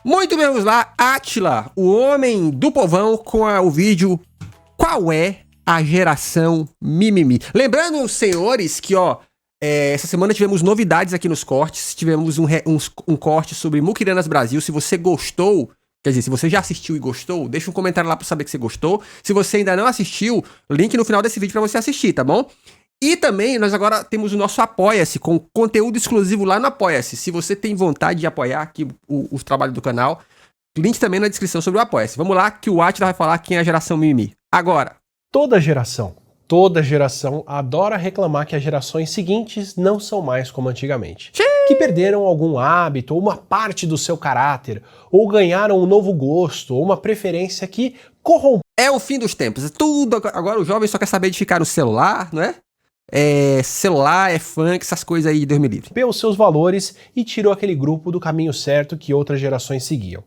Muito bem, vamos lá. Átila, o homem do povão, com o vídeo Qual é a geração mimimi? Lembrando, senhores, que essa semana tivemos novidades aqui nos cortes. Tivemos um corte sobre Muquiranas Brasil. Se você gostou, quer dizer, se você já assistiu e gostou, deixa um comentário lá pra saber que você gostou. Se você ainda não assistiu, link no final desse vídeo pra você assistir, tá bom? E também, nós agora temos o nosso Apoia-se, com conteúdo exclusivo lá no Apoia-se. Se você tem vontade de apoiar aqui o trabalho do canal, link também na descrição sobre o Apoia-se. Vamos lá, que o Átila vai falar quem é a geração mimimi. Agora. Toda geração adora reclamar que as gerações seguintes não são mais como antigamente. Que perderam algum hábito, ou uma parte do seu caráter, ou ganharam um novo gosto, ou uma preferência que corrompeu. É o fim dos tempos. Tudo agora o jovem só quer saber de ficar no celular, não é? Celular, funk, essas coisas aí, Deus me livre. Os seus valores e tirou aquele grupo do caminho certo que outras gerações seguiam.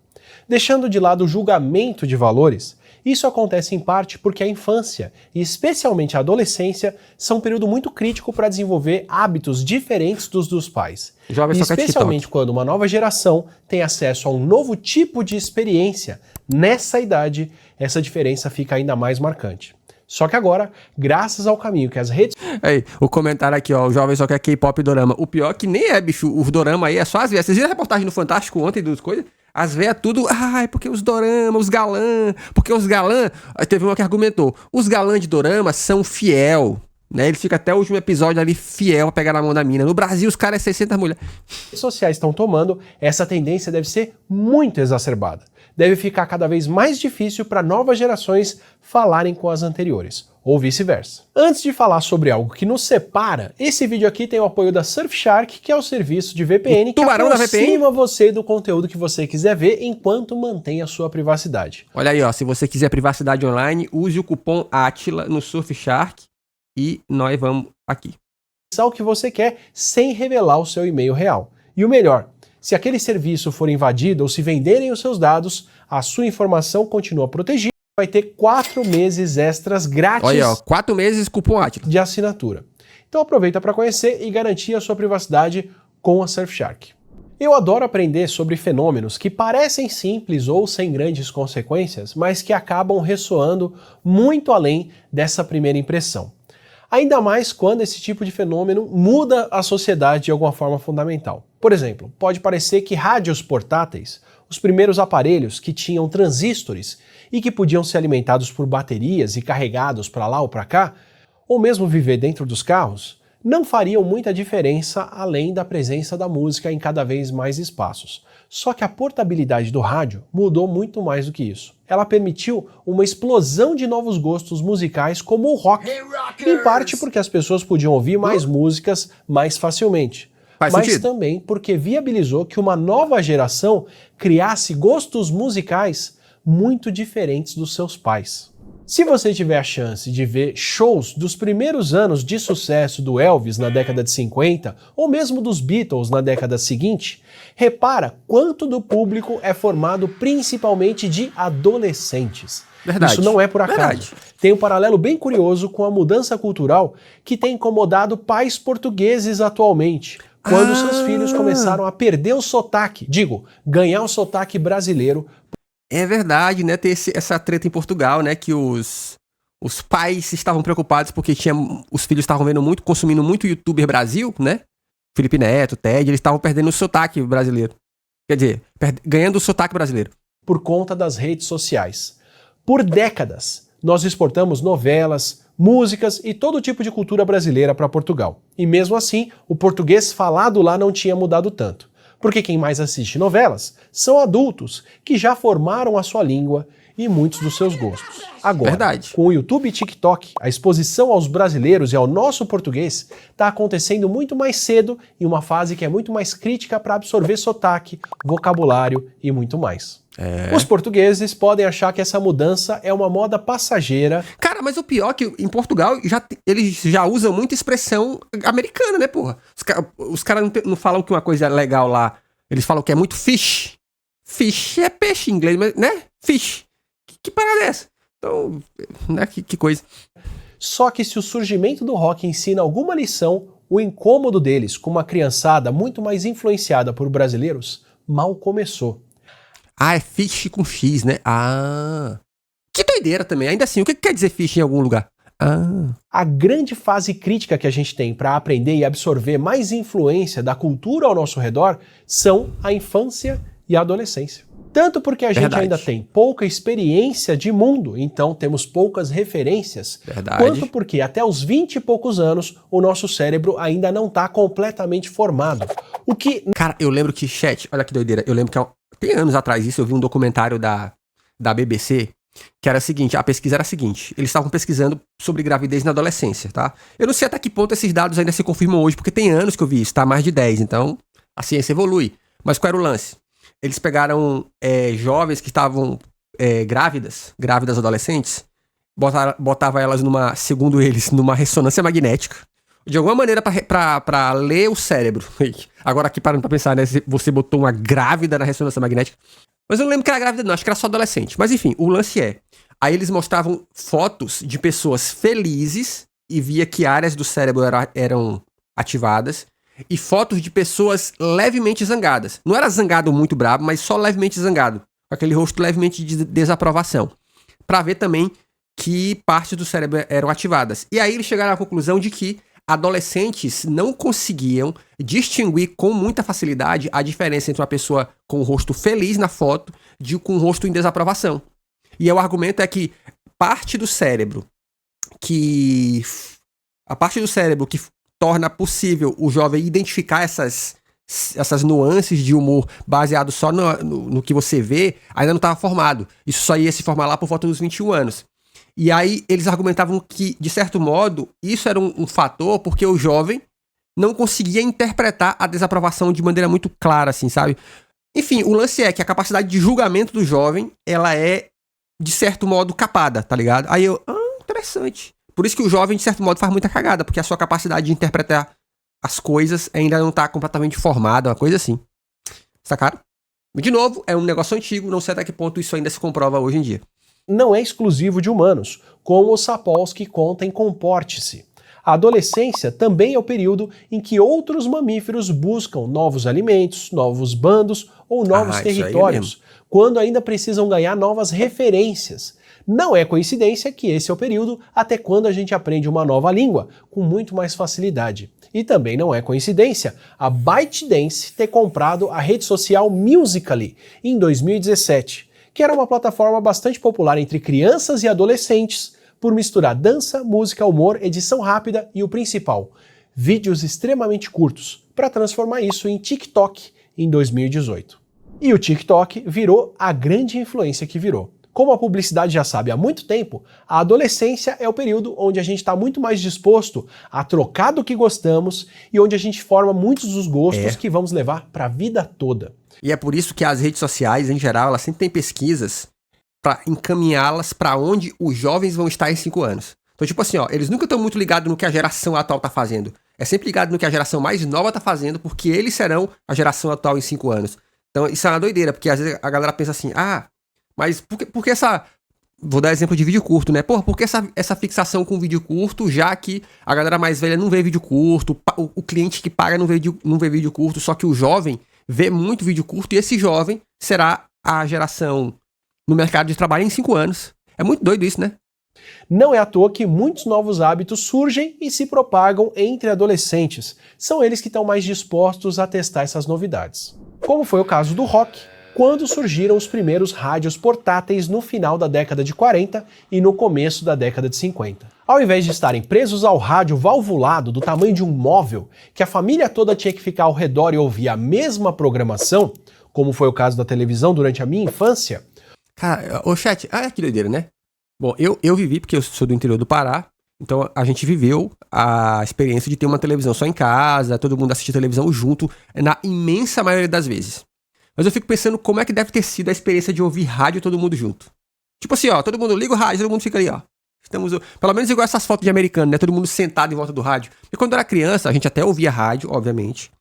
Deixando de lado o julgamento de valores, isso acontece em parte porque a infância, e especialmente a adolescência, são um período muito crítico para desenvolver hábitos diferentes dos pais. Jovem e só quer especialmente TikTok. Quando uma nova geração tem acesso a um novo tipo de experiência, nessa idade, essa diferença fica ainda mais marcante. Só que agora, graças ao caminho que as redes... Aí, o comentário aqui, o jovem só quer K-pop e dorama. O pior que nem é, bicho, o dorama aí é só as vezes. Vocês viram a reportagem no Fantástico ontem das coisas? As veias tudo, porque os dorama, os galã, porque os galã... Aí teve uma que argumentou, os galã de dorama são fiel, né? Ele fica até o último episódio ali fiel a pegar na mão da mina. No Brasil, os caras é 600 mulheres. As sociais estão tomando, essa tendência deve ser muito exacerbada. Deve ficar cada vez mais difícil para novas gerações falarem com as anteriores, ou vice-versa. Antes de falar sobre algo que nos separa, esse vídeo aqui tem o apoio da Surfshark, que é o serviço de VPN que aproxima você do conteúdo que você quiser ver enquanto mantém a sua privacidade. Olha aí, se você quiser privacidade online, use o cupom ATILA no Surfshark e nós vamos aqui. O que você quer sem revelar o seu e-mail real. E o melhor, se aquele serviço for invadido ou se venderem os seus dados, a sua informação continua protegida. Vai ter 4 meses extras grátis. Olha, 4 meses cupom ATILA de assinatura. Então aproveita para conhecer e garantir a sua privacidade com a Surfshark. Eu adoro aprender sobre fenômenos que parecem simples ou sem grandes consequências, mas que acabam ressoando muito além dessa primeira impressão. Ainda mais quando esse tipo de fenômeno muda a sociedade de alguma forma fundamental. Por exemplo, pode parecer que rádios portáteis, os primeiros aparelhos que tinham transistores e que podiam ser alimentados por baterias e carregados para lá ou para cá, ou mesmo viver dentro dos carros, não fariam muita diferença além da presença da música em cada vez mais espaços. Só que a portabilidade do rádio mudou muito mais do que isso. Ela permitiu uma explosão de novos gostos musicais como o rock, em parte porque as pessoas podiam ouvir mais músicas mais facilmente. Mas também porque viabilizou que uma nova geração criasse gostos musicais muito diferentes dos seus pais. Se você tiver a chance de ver shows dos primeiros anos de sucesso do Elvis na década de 50, ou mesmo dos Beatles na década seguinte, repara quanto do público é formado principalmente de adolescentes. Verdade. Isso não é por acaso. Verdade. Tem um paralelo bem curioso com a mudança cultural que tem incomodado pais portugueses atualmente, quando seus filhos começaram a perder o sotaque, ganhar o sotaque brasileiro. É verdade, né? Tem essa treta em Portugal, né? Que os pais estavam preocupados porque os filhos estavam consumindo muito youtuber Brasil, né? Felipe Neto, Ted, eles estavam perdendo o sotaque brasileiro. Quer dizer, ganhando o sotaque brasileiro. Por conta das redes sociais. Por décadas, nós exportamos novelas, músicas e todo tipo de cultura brasileira para Portugal. E mesmo assim, o português falado lá não tinha mudado tanto. Porque quem mais assiste novelas são adultos que já formaram a sua língua e muitos dos seus gostos. Agora, com o YouTube e TikTok, a exposição aos brasileiros e ao nosso português está acontecendo muito mais cedo em uma fase que é muito mais crítica para absorver sotaque, vocabulário e muito mais. Os portugueses podem achar que essa mudança é uma moda passageira. Cara, mas o pior é que em Portugal eles já usam muita expressão americana, né, porra? Os caras não falam que uma coisa é legal lá. Eles falam que é muito fish. Fish é peixe em inglês, mas, né? Fish. Que parada é essa? Então, né? Que coisa. Só que se o surgimento do rock ensina alguma lição, o incômodo deles com uma criançada muito mais influenciada por brasileiros mal começou. Ah, é fish com X, né? Ah. Que doideira também. Ainda assim, o que quer dizer fish em algum lugar? Ah. A grande fase crítica que a gente tem para aprender e absorver mais influência da cultura ao nosso redor são a infância e a adolescência. Tanto porque a gente ainda tem pouca experiência de mundo, então temos poucas referências, quanto porque até os 20 e poucos anos o nosso cérebro ainda não está completamente formado. O que... Cara, eu lembro que, chat, olha que doideira, eu lembro que tem anos atrás isso, eu vi um documentário da BBC, que era o seguinte, a pesquisa era a seguinte, eles estavam pesquisando sobre gravidez na adolescência, tá? Eu não sei até que ponto esses dados ainda se confirmam hoje, porque tem anos que eu vi isso, tá? Mais de 10, então a ciência evolui. Mas qual era o lance? Eles pegaram jovens que estavam grávidas adolescentes, botavam elas segundo eles, numa ressonância magnética, de alguma maneira pra ler o cérebro. Agora aqui parando pra pensar, né? Você botou uma grávida na ressonância magnética. Mas eu não lembro que era grávida não, acho que era só adolescente. Mas enfim, o lance aí eles mostravam fotos de pessoas felizes e via que áreas do cérebro eram ativadas. E fotos de pessoas levemente zangadas. Não era zangado muito brabo, mas só levemente zangado. Com aquele rosto levemente de desaprovação. Pra ver também que partes do cérebro eram ativadas. E aí eles chegaram à conclusão de que adolescentes não conseguiam distinguir com muita facilidade a diferença entre uma pessoa com o rosto feliz na foto com o rosto em desaprovação. E o argumento é que a parte do cérebro que torna possível o jovem identificar essas nuances de humor baseado só no que você vê, ainda não estava formado. Isso só ia se formar lá por volta dos 21 anos. E aí eles argumentavam que, de certo modo, isso era um fator porque o jovem não conseguia interpretar a desaprovação de maneira muito clara, assim, sabe? Enfim, o lance é que a capacidade de julgamento do jovem, ela é, de certo modo, capada, tá ligado? Aí interessante. Por isso que o jovem, de certo modo, faz muita cagada, porque a sua capacidade de interpretar as coisas ainda não tá completamente formada, uma coisa assim. Sacaram? De novo, é um negócio antigo, não sei até que ponto isso ainda se comprova hoje em dia. Não é exclusivo de humanos, como o Sapolsky conta em Comporte-se. A adolescência também é o período em que outros mamíferos buscam novos alimentos, novos bandos ou novos territórios, quando ainda precisam ganhar novas referências. Não é coincidência que esse é o período até quando a gente aprende uma nova língua, com muito mais facilidade. E também não é coincidência a ByteDance ter comprado a rede social Musical.ly em 2017, que era uma plataforma bastante popular entre crianças e adolescentes, por misturar dança, música, humor, edição rápida e o principal, vídeos extremamente curtos, para transformar isso em TikTok em 2018. E o TikTok virou a grande influência que virou. Como a publicidade já sabe há muito tempo, a adolescência é o período onde a gente está muito mais disposto a trocar do que gostamos e onde a gente forma muitos dos gostos que vamos levar para a vida toda. E é por isso que as redes sociais, em geral, elas sempre têm pesquisas para encaminhá-las para onde os jovens vão estar em 5 anos. Então, tipo assim, eles nunca estão muito ligados no que a geração atual tá fazendo. É sempre ligado no que a geração mais nova tá fazendo, porque eles serão a geração atual em 5 anos. Então, isso é uma doideira, porque às vezes a galera pensa assim, mas por que essa... Vou dar exemplo de vídeo curto, né? Por que essa fixação com vídeo curto, já que a galera mais velha não vê vídeo curto, o cliente que paga não vê vídeo curto, só que o jovem vê muito vídeo curto e esse jovem será a geração no mercado de trabalho em 5 anos. É muito doido isso, né? Não é à toa que muitos novos hábitos surgem e se propagam entre adolescentes. São eles que estão mais dispostos a testar essas novidades. Como foi o caso do rock, quando surgiram os primeiros rádios portáteis no final da década de 40 e no começo da década de 50. Ao invés de estarem presos ao rádio valvulado do tamanho de um móvel, que a família toda tinha que ficar ao redor e ouvir a mesma programação, como foi o caso da televisão durante a minha infância... Cara, chat, que doideira, né? Bom, eu vivi, porque eu sou do interior do Pará, então a gente viveu a experiência de ter uma televisão só em casa, todo mundo assistir televisão junto, na imensa maioria das vezes. Mas eu fico pensando como é que deve ter sido a experiência de ouvir rádio todo mundo junto. Tipo assim, todo mundo liga o rádio, todo mundo fica ali, Estamos, pelo menos igual essas fotos de americano, né? Todo mundo sentado em volta do rádio. E quando eu era criança, a gente até ouvia rádio, obviamente.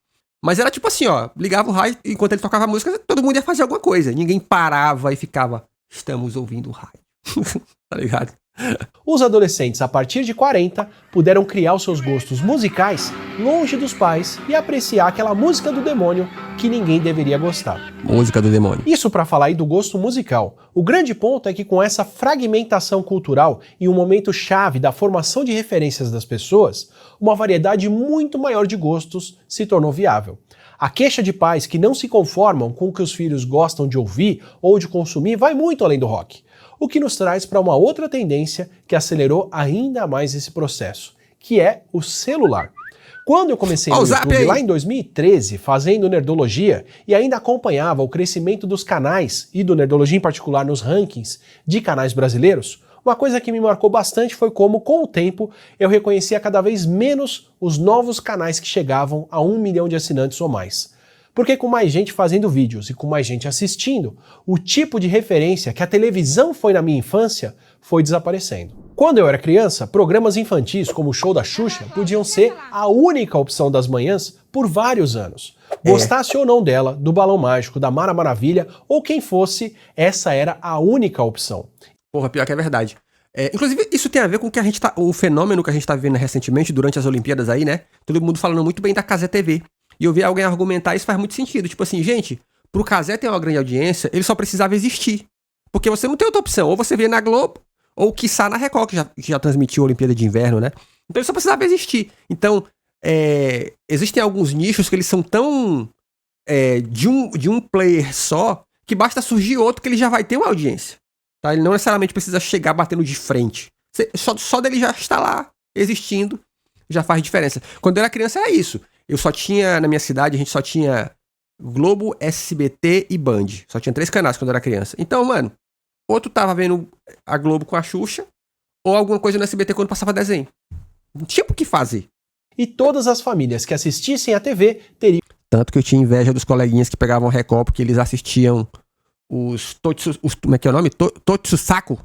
Mas era tipo assim, ligava o rádio, enquanto ele tocava a música, todo mundo ia fazer alguma coisa. Ninguém parava e ficava, estamos ouvindo o rádio. Tá ligado? Os adolescentes a partir de 40 puderam criar os seus gostos musicais longe dos pais e apreciar aquela música do demônio que ninguém deveria gostar. Música do demônio. Isso para falar aí do gosto musical. O grande ponto é que com essa fragmentação cultural e um momento chave da formação de referências das pessoas, uma variedade muito maior de gostos se tornou viável. A queixa de pais que não se conformam com o que os filhos gostam de ouvir ou de consumir vai muito além do rock. O que nos traz para uma outra tendência que acelerou ainda mais esse processo, que é o celular. Quando eu comecei no YouTube lá em 2013, fazendo Nerdologia, e ainda acompanhava o crescimento dos canais, e do Nerdologia em particular nos rankings de canais brasileiros, uma coisa que me marcou bastante foi como, com o tempo, eu reconhecia cada vez menos os novos canais que chegavam a 1 milhão de assinantes ou mais. Porque com mais gente fazendo vídeos e com mais gente assistindo, o tipo de referência que a televisão foi na minha infância foi desaparecendo. Quando eu era criança, programas infantis como o Show da Xuxa podiam ser a única opção das manhãs por vários anos. Gostasse ou não dela, do Balão Mágico, da Mara Maravilha ou quem fosse, essa era a única opção. Porra, pior que é verdade. Inclusive, isso tem a ver com o fenômeno que a gente tá vivendo recentemente durante as Olimpíadas aí, né? Todo mundo falando muito bem da Cazé TV. E eu vi alguém argumentar, isso faz muito sentido. Tipo assim, gente, pro Cazé ter uma grande audiência, ele só precisava existir. Porque você não tem outra opção. Ou você vê na Globo, ou quiçá na Record, que já transmitiu a Olimpíada de Inverno, né? Então ele só precisava existir. Então, existem alguns nichos que eles são tão de um player só, que basta surgir outro que ele já vai ter uma audiência. Tá? Ele não necessariamente precisa chegar batendo de frente. Só dele já estar lá, existindo, já faz diferença. Quando eu era criança era isso. Eu só tinha, na minha cidade, a gente só tinha Globo, SBT e Band. Só tinha 3 canais quando eu era criança. Então, mano, ou tu tava vendo a Globo com a Xuxa, ou alguma coisa no SBT quando passava desenho. Não tinha por que fazer. E todas as famílias que assistissem à TV teriam... Tanto que eu tinha inveja dos coleguinhas que pegavam Record, porque eles assistiam como é que é o nome? Totsusaku.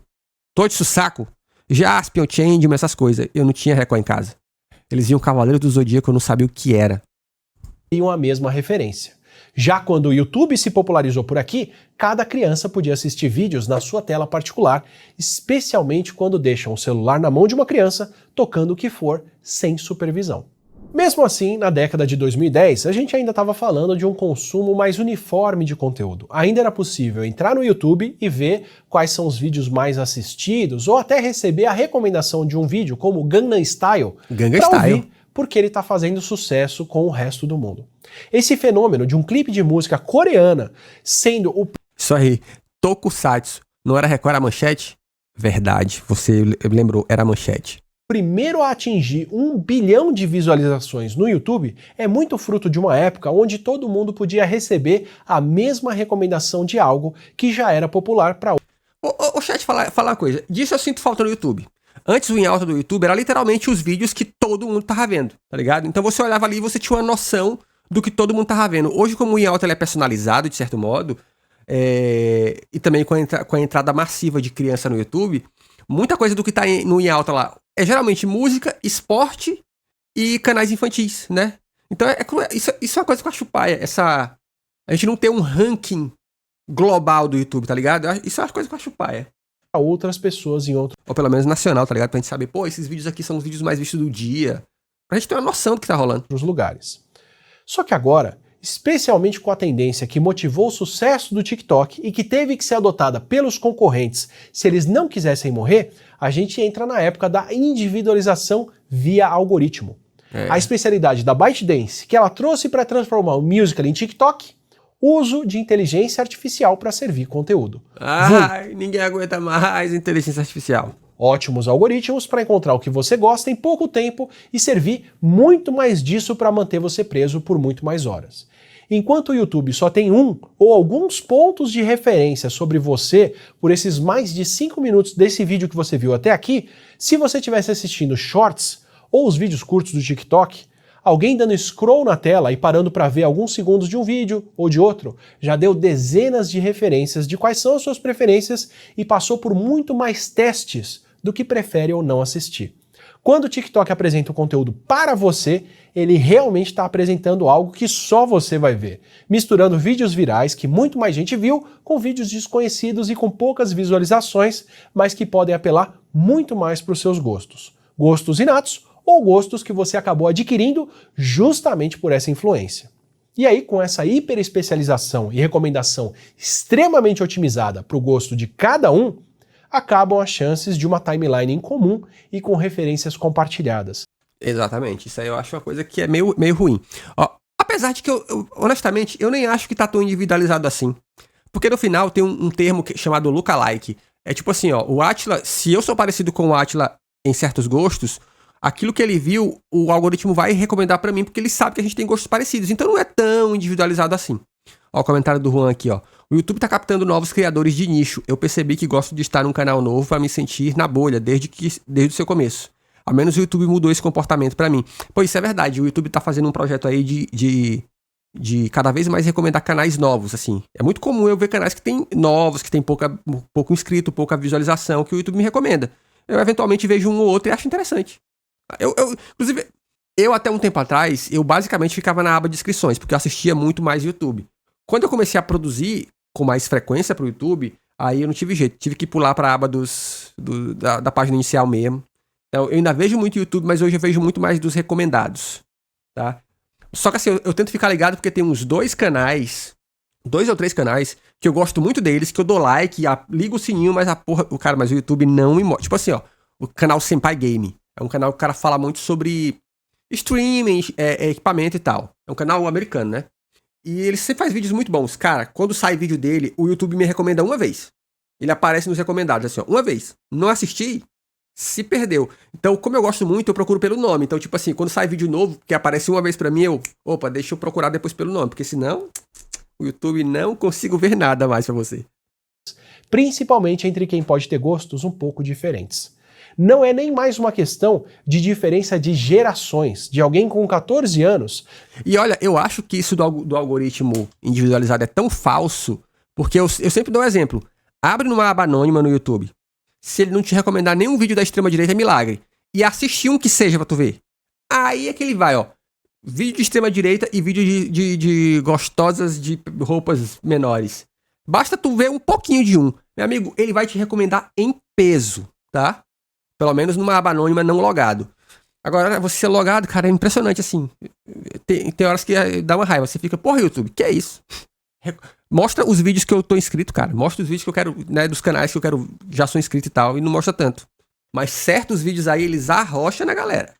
Jaspion, Changeman, essas coisas. Eu não tinha Record em casa. Eles viam Cavaleiro do Zodíaco, eu não sabia o que era. A mesma referência. Já quando o YouTube se popularizou por aqui, cada criança podia assistir vídeos na sua tela particular, especialmente quando deixam o celular na mão de uma criança, tocando o que for, sem supervisão. Mesmo assim, na década de 2010, a gente ainda estava falando de um consumo mais uniforme de conteúdo. Ainda era possível entrar no YouTube e ver quais são os vídeos mais assistidos, ou até receber a recomendação de um vídeo como Gangnam Style, ouvir, porque ele está fazendo sucesso com o resto do mundo. Esse fenômeno de um clipe de música coreana sendo o... Isso aí, Tokusatsu, não era Record, era Manchete? Verdade, você lembrou, era Manchete. Primeiro a atingir 1 bilhão de visualizações no YouTube é muito fruto de uma época onde todo mundo podia receber a mesma recomendação de algo que já era popular para... Ô chat, falar uma coisa, disso eu sinto falta no YouTube. Antes o em alta do YouTube era literalmente os vídeos que todo mundo tava vendo, tá ligado? Então você olhava ali e você tinha uma noção do que todo mundo tava vendo. Hoje, como o em alta ele é personalizado, de certo modo, e também com a entrada massiva de criança no YouTube, muita coisa do que tá no em alta lá é geralmente música, esporte e canais infantis, né? Então isso é uma coisa que eu acho paia, a gente não ter um ranking global do YouTube, tá ligado? Isso é uma coisa que eu acho paia. Outras pessoas em outros... Ou pelo menos nacional, tá ligado? Pra gente saber, pô, esses vídeos aqui são os vídeos mais vistos do dia. Pra gente ter uma noção do que tá rolando. Nos lugares. Só que agora, especialmente com a tendência que motivou o sucesso do TikTok e que teve que ser adotada pelos concorrentes se eles não quisessem morrer, a gente entra na época da individualização via algoritmo. A especialidade da ByteDance, que ela trouxe para transformar o Musical.ly em TikTok, uso de inteligência artificial para servir conteúdo. Ninguém aguenta mais inteligência artificial. Ótimos algoritmos para encontrar o que você gosta em pouco tempo e servir muito mais disso para manter você preso por muito mais horas. Enquanto o YouTube só tem um ou alguns pontos de referência sobre você por esses mais de 5 minutos desse vídeo que você viu até aqui, se você estivesse assistindo Shorts ou os vídeos curtos do TikTok, alguém dando scroll na tela e parando para ver alguns segundos de um vídeo ou de outro, já deu dezenas de referências de quais são as suas preferências e passou por muito mais testes do que prefere ou não assistir. Quando o TikTok apresenta o conteúdo para você, ele realmente está apresentando algo que só você vai ver, misturando vídeos virais que muito mais gente viu com vídeos desconhecidos e com poucas visualizações, mas que podem apelar muito mais para os seus gostos. Gostos inatos ou gostos que você acabou adquirindo justamente por essa influência. E aí, com essa hiperespecialização e recomendação extremamente otimizada para o gosto de cada um, acabam as chances de uma timeline em comum e com referências compartilhadas. Exatamente, isso aí eu acho uma coisa que é meio ruim. Ó, apesar de que, honestamente, eu nem acho que tá tão individualizado assim. Porque no final tem um termo chamado lookalike. É tipo assim, ó, o Átila, se eu sou parecido com o Átila em certos gostos, aquilo que ele viu, o algoritmo vai recomendar pra mim, porque ele sabe que a gente tem gostos parecidos. Então não é tão individualizado assim. Ó, o comentário do Juan aqui, ó. O YouTube tá captando novos criadores de nicho. Eu percebi que gosto de estar num canal novo pra me sentir na bolha, desde o seu começo. Ao menos o YouTube mudou esse comportamento pra mim. Pô, isso é verdade. O YouTube tá fazendo um projeto aí de cada vez mais recomendar canais novos, assim. É muito comum eu ver canais que tem novos, que tem pouco inscrito, pouca visualização, que o YouTube me recomenda. Eu eventualmente vejo um ou outro e acho interessante. Inclusive, eu até um tempo atrás, eu basicamente ficava na aba de inscrições, porque eu assistia muito mais YouTube. Quando eu comecei a produzir com mais frequência pro YouTube, aí eu não tive jeito. Tive que pular pra aba da página inicial mesmo. Então, eu ainda vejo muito YouTube, mas hoje eu vejo muito mais dos recomendados, tá? Só que assim, eu tento ficar ligado porque tem uns 2 ou 3 canais, que eu gosto muito deles, que eu dou like, ligo o sininho, mas mas o YouTube não me mostra. Tipo assim, ó, o canal Senpai Game. É um canal que o cara fala muito sobre streaming, equipamento e tal. É um canal americano, né? E ele sempre faz vídeos muito bons. Cara, quando sai vídeo dele, o YouTube me recomenda uma vez. Ele aparece nos recomendados, assim, ó, uma vez. Não assisti, se perdeu. Então, como eu gosto muito, eu procuro pelo nome. Então, tipo assim, quando sai vídeo novo, que aparece uma vez pra mim, deixa eu procurar depois pelo nome. Porque senão, o YouTube não consigo ver nada mais pra você. Principalmente entre quem pode ter gostos um pouco diferentes. Não é nem mais uma questão de diferença de gerações, de alguém com 14 anos. E olha, eu acho que isso do algoritmo individualizado é tão falso, porque eu sempre dou um exemplo. Abre numa aba anônima no YouTube. Se ele não te recomendar nenhum vídeo da extrema-direita, é milagre. E assistir um que seja pra tu ver. Aí é que ele vai, ó. Vídeo de extrema-direita e vídeo de gostosas de roupas menores. Basta tu ver um pouquinho de um. Meu amigo, ele vai te recomendar em peso, tá? Pelo menos numa aba anônima não logado. Agora, você ser logado, cara, é impressionante, assim. Tem horas que dá uma raiva. Você fica, porra, YouTube, que é isso? Mostra os vídeos que eu tô inscrito, cara. Mostra os vídeos que eu quero, né, dos canais que eu quero, já sou inscrito e tal. E não mostra tanto. Mas certos vídeos aí, eles arrocham na galera.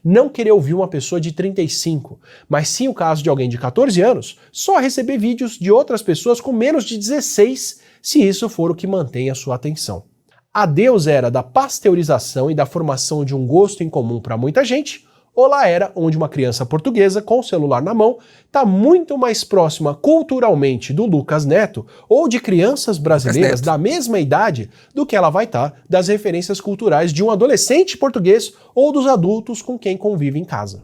Não querer ouvir uma pessoa de 35, mas sim o caso de alguém de 14 anos, só receber vídeos de outras pessoas com menos de 16, se isso for o que mantém a sua atenção. Adeus era da pasteurização e da formação de um gosto em comum para muita gente, olá era onde uma criança portuguesa com o celular na mão está muito mais próxima culturalmente do Lucas Neto ou de crianças brasileiras da mesma idade do que ela vai estar das referências culturais de um adolescente português ou dos adultos com quem convive em casa.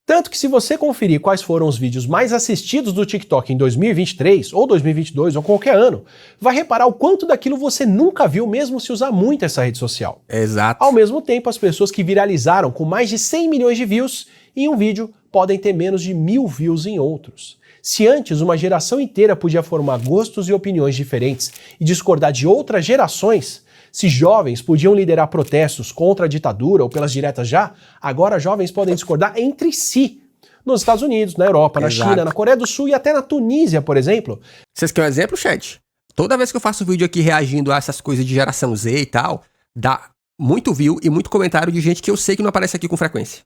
Tanto que se você conferir quais foram os vídeos mais assistidos do TikTok em 2023, ou 2022, ou qualquer ano, vai reparar o quanto daquilo você nunca viu mesmo se usar muito essa rede social. Exato. Ao mesmo tempo, as pessoas que viralizaram com mais de 100 milhões de views em um vídeo podem ter menos de 1000 views em outros. Se antes uma geração inteira podia formar gostos e opiniões diferentes e discordar de outras gerações, se jovens podiam liderar protestos contra a ditadura ou pelas diretas já, agora jovens podem discordar entre si. Nos Estados Unidos, na Europa, na China, na Coreia do Sul e até na Tunísia, por exemplo. Vocês querem um exemplo, chat? Toda vez que eu faço vídeo aqui reagindo a essas coisas de geração Z e tal, dá muito view e muito comentário de gente que eu sei que não aparece aqui com frequência.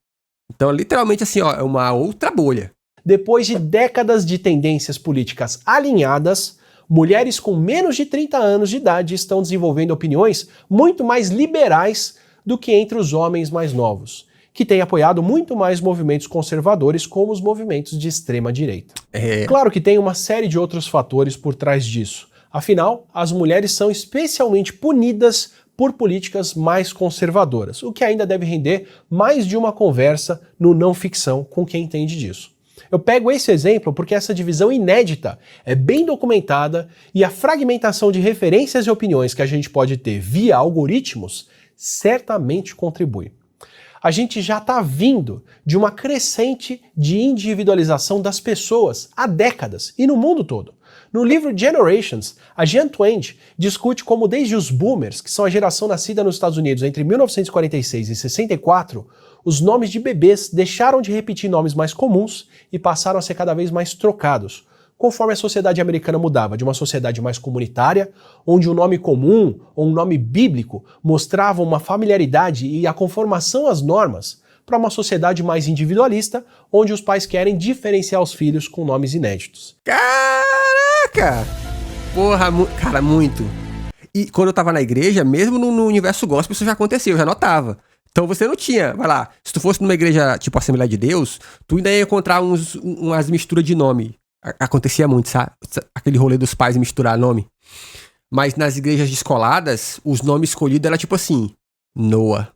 Então, literalmente assim, ó, é uma outra bolha. Depois de décadas de tendências políticas alinhadas, mulheres com menos de 30 anos de idade estão desenvolvendo opiniões muito mais liberais do que entre os homens mais novos, que têm apoiado muito mais movimentos conservadores como os movimentos de extrema-direita. Claro que tem uma série de outros fatores por trás disso. Afinal, as mulheres são especialmente punidas por políticas mais conservadoras, o que ainda deve render mais de uma conversa no Não Ficção com quem entende disso. Eu pego esse exemplo porque essa divisão inédita é bem documentada e a fragmentação de referências e opiniões que a gente pode ter via algoritmos certamente contribui. A gente já está vindo de uma crescente de individualização das pessoas há décadas e no mundo todo. No livro Generations, a Jean Twenge discute como desde os boomers, que são a geração nascida nos Estados Unidos entre 1946 e 64, os nomes de bebês deixaram de repetir nomes mais comuns e passaram a ser cada vez mais trocados, conforme a sociedade americana mudava de uma sociedade mais comunitária, onde um nome comum ou um nome bíblico mostravam uma familiaridade e a conformação às normas, para uma sociedade mais individualista, onde os pais querem diferenciar os filhos com nomes inéditos. Caraca! Porra, cara, muito. E quando eu tava na igreja, mesmo no universo gospel, isso já acontecia, eu já notava. Então você não tinha, vai lá, se tu fosse numa igreja tipo Assembleia de Deus, tu ainda ia encontrar umas misturas de nome. Acontecia muito, sabe? Aquele rolê dos pais misturar nome. Mas nas igrejas descoladas, os nomes escolhidos era tipo assim, Noah,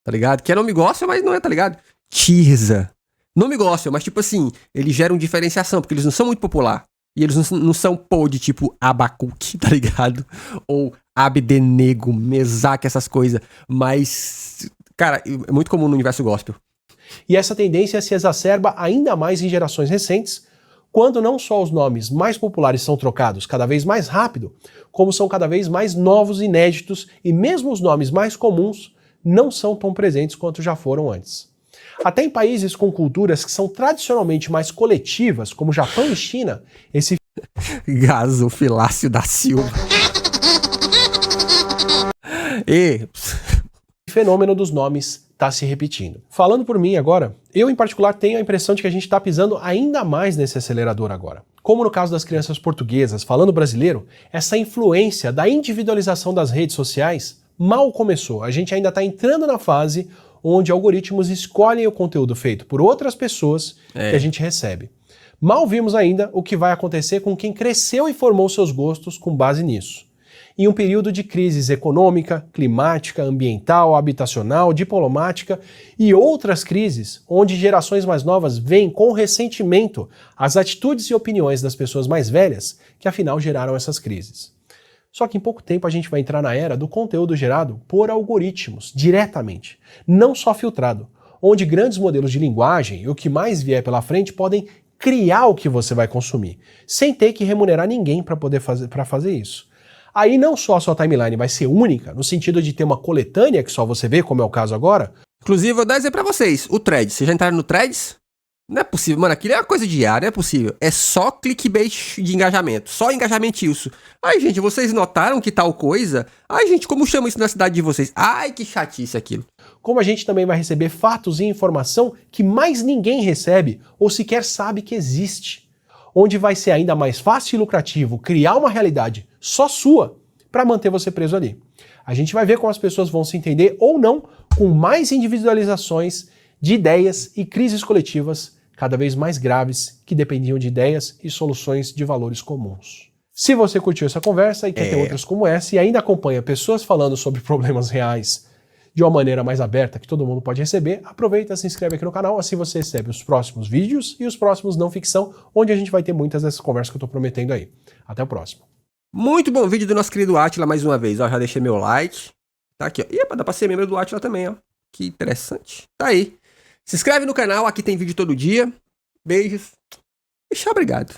tá ligado? Que é nome gospel, mas não é, tá ligado? Tirza. Nome gospel, mas tipo assim, eles geram diferenciação, porque eles não são muito popular. E eles não são de tipo Abacuque, tá ligado? Ou Abdenego, Mesaque, essas coisas. Mas, cara, é muito comum no universo gospel. E essa tendência se exacerba ainda mais em gerações recentes, quando não só os nomes mais populares são trocados cada vez mais rápido, como são cada vez mais novos e inéditos, e mesmo os nomes mais comuns não são tão presentes quanto já foram antes. Até em países com culturas que são tradicionalmente mais coletivas, como Japão e China, esse Gasofilácio da Silva. fenômeno dos nomes está se repetindo. Falando por mim agora, eu em particular tenho a impressão de que a gente está pisando ainda mais nesse acelerador agora. Como no caso das crianças portuguesas, falando brasileiro, essa influência da individualização das redes sociais mal começou. A gente ainda está entrando na fase onde algoritmos escolhem o conteúdo feito por outras pessoas que a gente recebe. Mal vimos ainda o que vai acontecer com quem cresceu e formou seus gostos com base nisso. Em um período de crises econômica, climática, ambiental, habitacional, diplomática e outras crises, onde gerações mais novas veem com ressentimento as atitudes e opiniões das pessoas mais velhas que afinal geraram essas crises. Só que em pouco tempo a gente vai entrar na era do conteúdo gerado por algoritmos, diretamente, não só filtrado, onde grandes modelos de linguagem e o que mais vier pela frente podem criar o que você vai consumir, sem ter que remunerar ninguém para fazer isso. Aí não só a sua timeline vai ser única, no sentido de ter uma coletânea que só você vê, como é o caso agora. Inclusive, eu vou dar exemplo pra vocês. O Threads. Vocês já entraram no Threads? Não é possível. Mano, aquilo é uma coisa diária, não é possível. É só clickbait de engajamento. Só engajamento isso. Ai, gente, vocês notaram que tal coisa? Ai, gente, como chama isso na cidade de vocês? Ai, que chatice aquilo. Como a gente também vai receber fatos e informação que mais ninguém recebe ou sequer sabe que existe. Onde vai ser ainda mais fácil e lucrativo criar uma realidade só sua para manter você preso ali. A gente vai ver como as pessoas vão se entender ou não com mais individualizações de ideias e crises coletivas cada vez mais graves que dependiam de ideias e soluções de valores comuns. Se você curtiu essa conversa e quer ter outras como essa e ainda acompanha pessoas falando sobre problemas reais de uma maneira mais aberta que todo mundo pode receber, aproveita e se inscreve aqui no canal, assim você recebe os próximos vídeos e os próximos não ficção, onde a gente vai ter muitas dessas conversas que eu tô prometendo aí. Até o próximo. Muito bom vídeo do nosso querido Átila mais uma vez, ó, já deixei meu like, tá aqui, ó, e dá pra ser membro do Átila também, ó, que interessante, tá aí. Se inscreve no canal, aqui tem vídeo todo dia, beijos, e tchau, obrigado.